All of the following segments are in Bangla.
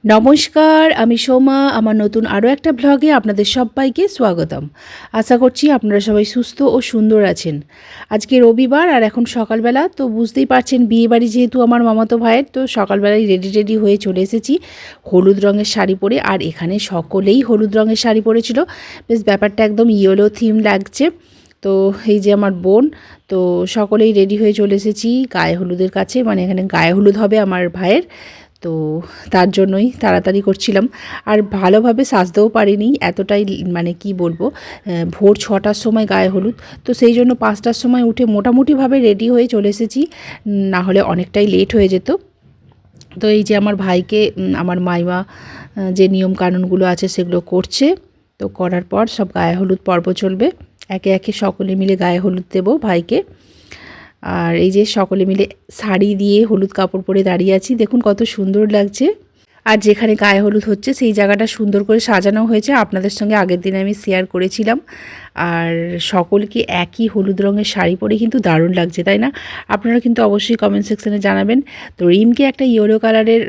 নমস্কার, আমি সোমা। আমার নতুন আরও একটা ব্লগে আপনাদের সবাইকে স্বাগতম। আশা করছি আপনারা সবাই সুস্থ ও সুন্দর আছেন। আজকে রবিবার আর এখন সকালবেলা, তো বুঝতেই পারছেন বিয়েবাড়ি যেহেতু আমার মামাতো ভাইয়ের, তো সকালবেলায় রেডি হয়ে চলে এসেছি হলুদ রঙের শাড়ি পরে। আর এখানে সকলেই হলুদ রঙের শাড়ি পরেছিল, বেশ ব্যাপারটা একদম ইয়েলো থিম লাগছে। তো এই যে আমার বোন, তো সকলেই রেডি হয়ে চলে এসেছি গায়ে হলুদের কাছে, মানে এখানে গায়ে হলুদ হবে আমার ভাইয়ের। তো তার জন্যই তাড়াতাড়ি করছিলাম, আর ভালোভাবে সাজতেও পারিনি, এতটাই মানে কি বলবো, ভোর 6টার সময় গায়ে হলুদ, তো সেই জন্য 5টার সময় উঠে মোটামুটিভাবে রেডি হয়ে চলে এসেছি, না হলে অনেকটাই লেট হয়ে যেত। তো এই যে আমার ভাইকে আমার মাইমা যে নিয়ম কানুনগুলো আছে সেগুলো করছে। তো করার পর সব গায়ে হলুদ পর্ব চলবে, একে একে সকলে মিলে গায়ে হলুদ দেবো ভাইকে। আর এই যে সকলে মিলে শাড়ি দিয়ে হলুদ কাপড় পরে দাঁড়িয়ে আছি, দেখুন কত সুন্দর লাগছে। আর যেখানে গায়ে হলুদ হচ্ছে সেই জায়গাটা সুন্দর করে সাজানো হয়েছে, আপনাদের সঙ্গে আগের দিন আমি শেয়ার করেছিলাম। আর সকলকে একই হলুদ রঙের শাড়ি পরে কিন্তু দারুণ লাগছে, তাই না? আপনারা কিন্তু অবশ্যই কমেন্ট সেকশানে জানাবেন। তো রিমকে একটা ইয়েলো কালারের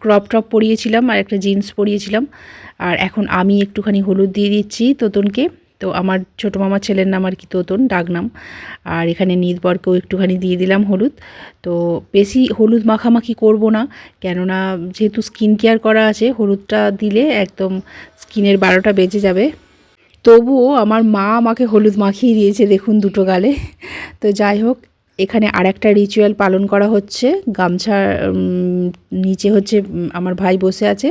ক্রপ টপ পরিয়েছিলাম আর একটা জিন্স পরিয়েছিলাম, আর এখন আমি একটুখানি হলুদ দিয়ে দিচ্ছি তোতনকে। তো আমার ছোটো মামার ছেলের নাম আর কি তোতন ডাকনাম। আর এখানে নীলবরকেও একটুখানি দিয়ে দিলাম হলুদ। তো বেশি হলুদ মাখামাখি করব না, কেননা যেহেতু স্কিন কেয়ার করা আছে, হলুদটা দিলে একদম স্কিনের 12টা বেজে যাবে। তবুও আমার মা আমাকে হলুদ মাখিয়ে দিয়েছে, দেখুন দুটো গালে। তো যাই হোক, এখানে আরেকটা রিচুয়াল পালন করা হচ্ছে। গামছার নিচে হচ্ছে আমার ভাই বসে আছে।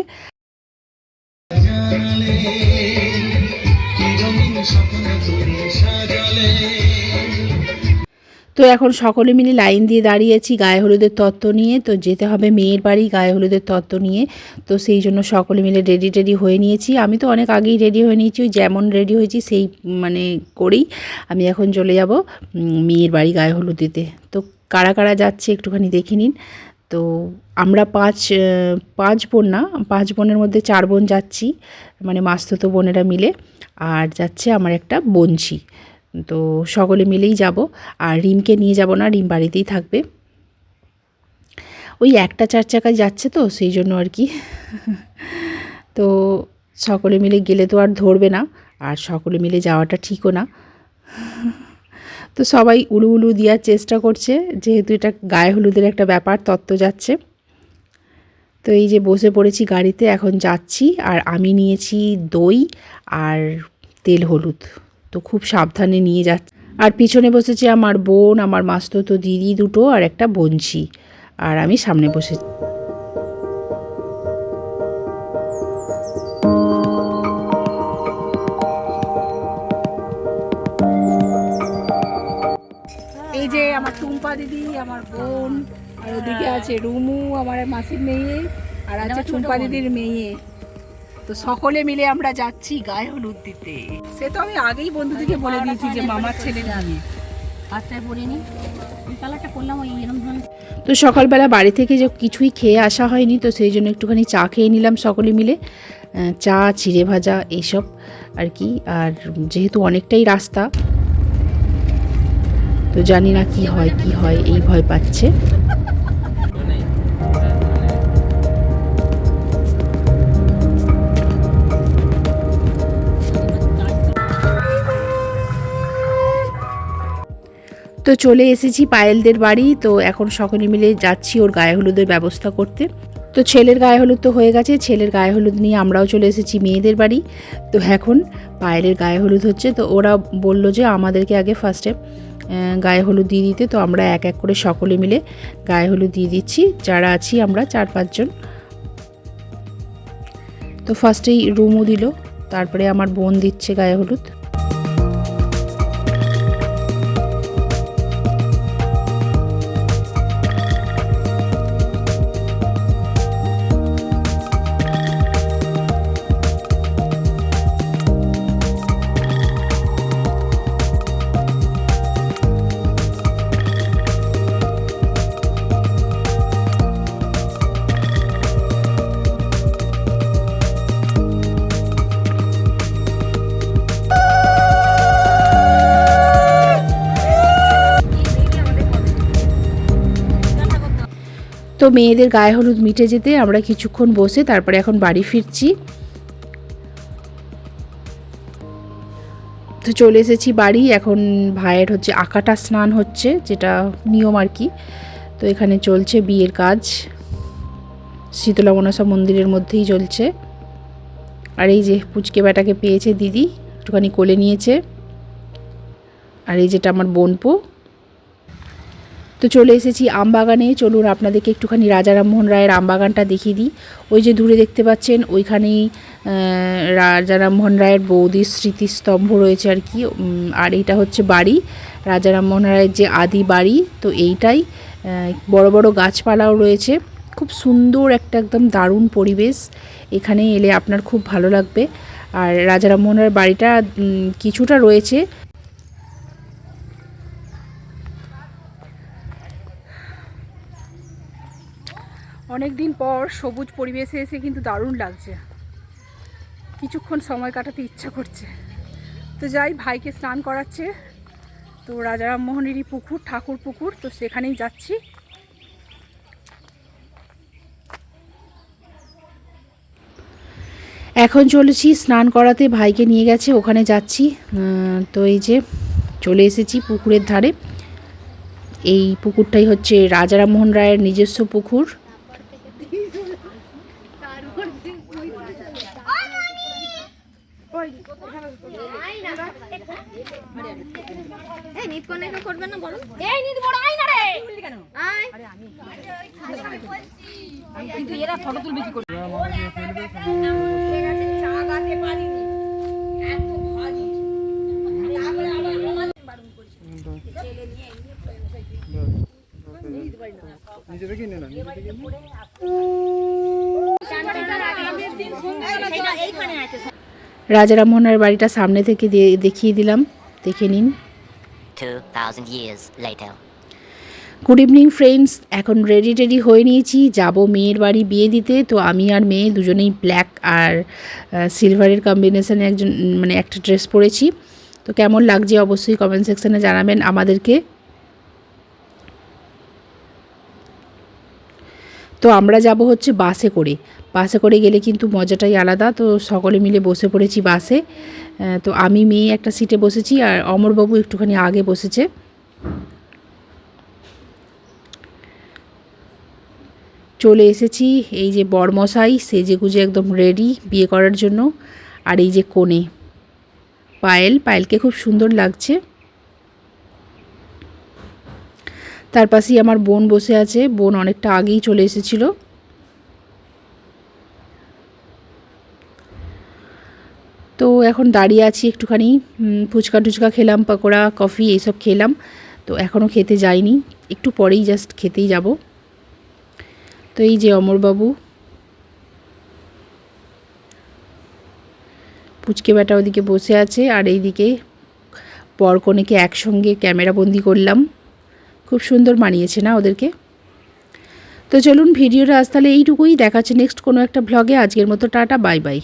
তো এখন সকলে মিলে লাইন দিয়ে দাঁড়িয়েছি গায়ে হলুদের তত্ত্ব নিয়ে। তো যেতে হবে মেয়ের বাড়ি গায়ে হলুদের তত্ত্ব নিয়ে, তো সেই জন্য সকলে মিলে রেডি হয়ে নিয়েছি। আমি তো অনেক আগেই রেডি হয়ে নিয়েছি, ওই যেমন রেডি হয়েছি সেই মানে করেই আমি এখন চলে যাব মেয়ের বাড়ি গায়ে হলুদ দিতে। তো কারা কারা যাচ্ছে একটুখানি দেখে নিন। তো আমরা পাঁচ বোন না, 5 বোনের মধ্যে 4 বোন যাচ্ছি, মানে মাসতুতো বোনেরা মিলে, আর যাচ্ছে আমার একটা বোনঝি। তো সকলে মিলেই যাব, আর রিমকে নিয়ে যাব না, রিম বাড়িতেই থাকবে। ওই একটা 4 চাকায় যাচ্ছে তো সেই জন্য আর কি। তো সকলে মিলে গেলে তো আর ধরবে না, আর সকলে মিলে যাওয়াটা ঠিকও না। তো সবাই উলু উলু দেওয়ার চেষ্টা করছে, যেহেতু এটা গায়ে হলুদের একটা ব্যাপার, তত্ত্ব যাচ্ছে। তো এই যে বসে পড়েছি গাড়িতে, এখন যাচ্ছি। আর আমি নিয়েছি দই আর তেল হলুদ, তো খুব সাবধানে নিয়ে যাচ্ছি। আর পিছনে বসেছে আমার বোন, আমার মাসতুতো দিদি দুটো, আর একটা বোনঝি, আর আমি সামনে বসেছি। এই যে আমার টুম্পা দিদি, আমার বোন, আর ওদিকে আছে রুমু আমার মাসির মেয়ে, আর আছে টুম্পা দিদির মেয়ে। তো সকলে মিলে আমরা যাচ্ছি গায়ে হলুদ দিতে। সে তো আমি আগেই বন্ধুদেরকে বলে দিয়েছি যে মামার ছেলে যাবে। তো সকালবেলা বাড়ি থেকে যে কিছুই খেয়ে আসা হয়নি, তো সেই জন্য একটুখানি চা খেয়ে নিলাম সকলে মিলে, চা চিড়ে ভাজা এইসব আর কি। আর যেহেতু অনেকটাই রাস্তা, তো জানি না কি হয় এই ভয় পাচ্ছে। তো চলে এসেছি পায়েলদের বাড়ি। তো এখন সকলে মিলে যাচ্ছি ওর গায়ে হলুদের ব্যবস্থা করতে। তো ছেলের গায়ে হলুদ তো হয়ে গেছে, ছেলের গায়ে হলুদ নিয়ে আমরাও চলে এসেছি মেয়েদের বাড়ি। তো এখন পায়েলের গায়ে হলুদ হচ্ছে, তো ওরা বলল যে আমাদেরকে আগে ফার্স্টে গায়ে হলুদ দিয়ে দিতে। তো আমরা এক এক করে সকলে মিলে গায়ে হলুদ দিয়ে দিচ্ছি, যারা আছি আমরা 4-5 জন। তো ফার্স্টেই রুমু দিল, তারপরে আমার বোন দিচ্ছে গায়ে হলুদ। মেয়েদের গায়ে হলুদ মিটে যেতে আমরা কিছুক্ষণ বসে তারপরে এখন বাড়ি ফিরছি। তো চলে এসেছি বাড়ি। এখন ভাইয়ের হচ্ছে আকাটা স্নান হচ্ছে, যেটা নিয়ম আর কি। তো এখানে চলছে বিয়ের কাজ, শীতলা মনসা মন্দিরের মধ্যেই চলছে। আর এই যে পুচকে বেটাকে পেয়েছে দিদি, একটুখানি কোলে নিয়েছে। আর এই যেটা আমার বোনপো। তো চলে এসেছি আমবাগানে। চলুন আপনাদেরকে একটুখানি রাজা রামমোহন রায়ের আমবাগানটা দেখিয়ে দিই। ওই যে দূরে দেখতে পাচ্ছেন ওইখানেই রাজা রামমোহন রায়ের বৌদির স্মৃতিস্তম্ভ রয়েছে আর কি। আর এইটা হচ্ছে বাড়ি, রাজা রামমোহন রায়ের যে আদি বাড়ি। তো এইটাই বড় বড় গাছপালাও রয়েছে, খুব সুন্দর একটা একদম দারুণ পরিবেশ। এখানে এলে আপনার খুব ভালো লাগবে। আর রাজা রামমোহন রায়ের বাড়িটা কিছুটা রয়েছে। অনেক দিন পর সবুজ পরিবেশে এসে কিন্তু দারুণ লাগছে, কিছুক্ষণ সময় কাটাতে ইচ্ছা করছে। তো যাই, ভাইকে স্নান করাচ্ছে। তো রাজা রামমোহনেরই পুকুর, ঠাকুর পুকুর, তো সেখানেই যাচ্ছি। এখন চলেছি স্নান করাতে, ভাইকে নিয়ে গেছে, ওখানে যাচ্ছি। তো এই যে চলে এসেছি পুকুরের ধারে। এই পুকুরটাই হচ্ছে রাজা রামমোহন রায়ের নিজস্ব পুকুর। রাজা রামমোহনের বাড়িটা সামনে থেকে দেখিয়ে দিলাম, দেখে নিন। 2000 years later. Good evening friends, এখন রেডি হয়ে নিয়েছি, যাব মেয়ের বাড়ি বিয়ে দিতে। তো আমি আর মেয়ে দুজনেই ব্ল্যাক আর সিলভারের কম্বিনেশানে একটা ড্রেস পরেছি। তো কেমন লাগছে অবশ্যই কমেন্ট সেকশানে জানাবেন আমাদেরকে। তো আমরা যাব হচ্ছে বাসে করে। বাসে করে গেলে কিন্তু মজাটাই আলাদা। তো সকলে মিলে বসে পড়েছি বাসে। তো আমি মেয়ে একটা সিটে বসেছি, আর অমরবাবু একটুখানি আগে বসেছে। চলে এসেছি, এই যে বরমশাই সেজে গুজে একদম রেডি বিয়ে করার জন্য। আর এই যে কোণে পায়েলকে খুব সুন্দর লাগছে। তার পাশেই আমার বোন বসে আছে, বোন অনেকটা আগেই চলে এসেছিল। তো এখন দাঁড়িয়ে আছি একটুখানি, ফুচকা টুচকা খেলাম, পকোড়া কফি এইসব খেলাম। তো এখনও খেতে যাইনি, একটু পরেই জাস্ট খেতেই যাব। তো এই যে অমরবাবু, পুচকে বেটা ওদিকে বসে আছে, আর এইদিকে বর কনেকে একসঙ্গে ক্যামেরাবন্দি করলাম। খুব সুন্দর মানিয়েছে না ওদেরকে। তো চলুন ভিডিওটা আজ তাহলে এইটুকুই, দেখাচ্ছে নেক্সট কোনো একটা ব্লগে। আজকের মতো টাটা, বাই বাই।